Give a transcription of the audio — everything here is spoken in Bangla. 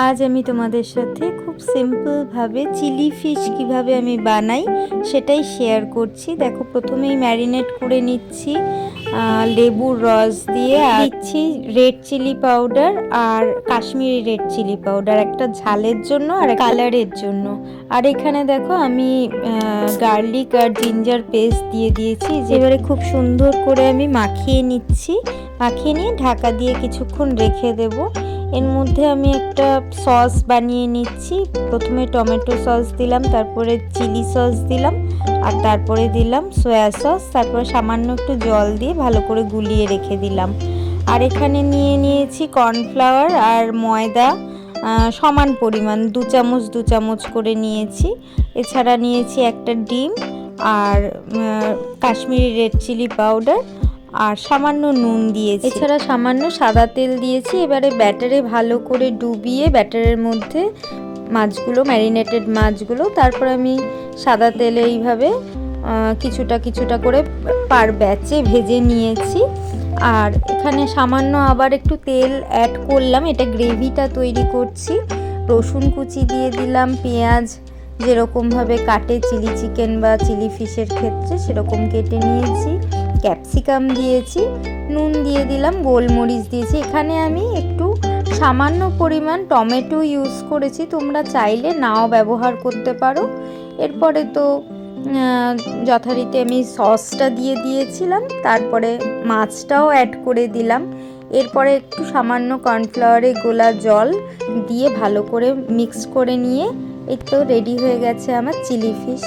আজ আমি তোমাদের সাথে খুব সিম্পল ভাবে চিলি ফিশ কিভাবে আমি বানাই সেটাই শেয়ার করছি। দেখো, প্রথমেই ম্যারিনেট করে নিচ্ছি লেবুর রস দিয়ে, দিচ্ছি রেড চিলি পাউডার আর কাশ্মীরি রেড চিলি পাউডার, একটা ঝালের জন্য আর কালারের জন্য। আর এখানে দেখো আমি গার্লিক আর জিঞ্জার পেস্ট দিয়ে দিয়েছি। এবারে খুব সুন্দর করে আমি মাখিয়ে নিচ্ছি। মাখিয়ে নিয়ে ঢাকা দিয়ে কিছুক্ষণ রেখে দেবো। এর মধ্যে আমি একটা সস বানিয়ে নিচ্ছি। প্রথমে টমেটো সস দিলাম, তারপরে চিলি সস দিলাম, আর তারপরে দিলাম সয়া সস, তারপরে সামান্য একটু জল দিয়ে ভালো করে গুলিয়ে রেখে দিলাম। আর এখানে নিয়ে নিয়েছি কর্নফ্লাওয়ার আর ময়দা সমান পরিমাণ, 2 চামচ করে নিয়েছি। এছাড়া নিয়েছি একটা ডিম আর কাশ্মীরি রেড চিলি পাউডার আর সামান্য নুন দিয়েছি, এছাড়া সামান্য সাদা তেল দিয়েছি। এবারে ব্যাটারে ভালো করে ডুবিয়ে ব্যাটারের মধ্যে মাছগুলো, ম্যারিনেটেড মাছগুলো, তারপর আমি সাদা তেলে এইভাবে কিছুটা করে পার ব্যাচে ভেজে নিয়েছি। আর এখানে সামান্য আবার একটু তেল অ্যাড করলাম, এটা গ্রেভিটা তৈরি করছি। রসুন কুচি দিয়ে দিলাম, পেঁয়াজ যেরকমভাবে কাটে চিলি চিকেন বা চিলি ফিশের ক্ষেত্রে সেরকম কেটে নিয়েছি, ক্যাপসিকাম দিয়েছি, নুন দিয়ে দিলাম, গোলমরিচ দিয়েছি। এখানে আমি একটু সামান্য পরিমাণ টমেটো ইউজ করেছি, তোমরা চাইলে নাও ব্যবহার করতে পারো। এরপরে তো যথারীতি আমি সসটা দিয়ে দিয়েছিলাম, তারপরে মাছটাও অ্যাড করে দিলাম। এরপরে একটু সামান্য কর্নফ্লাওয়ারে গোলা জল দিয়ে ভালো করে মিক্স করে নিয়ে এই তো রেডি হয়ে গেছে আমার চিলি ফিশ।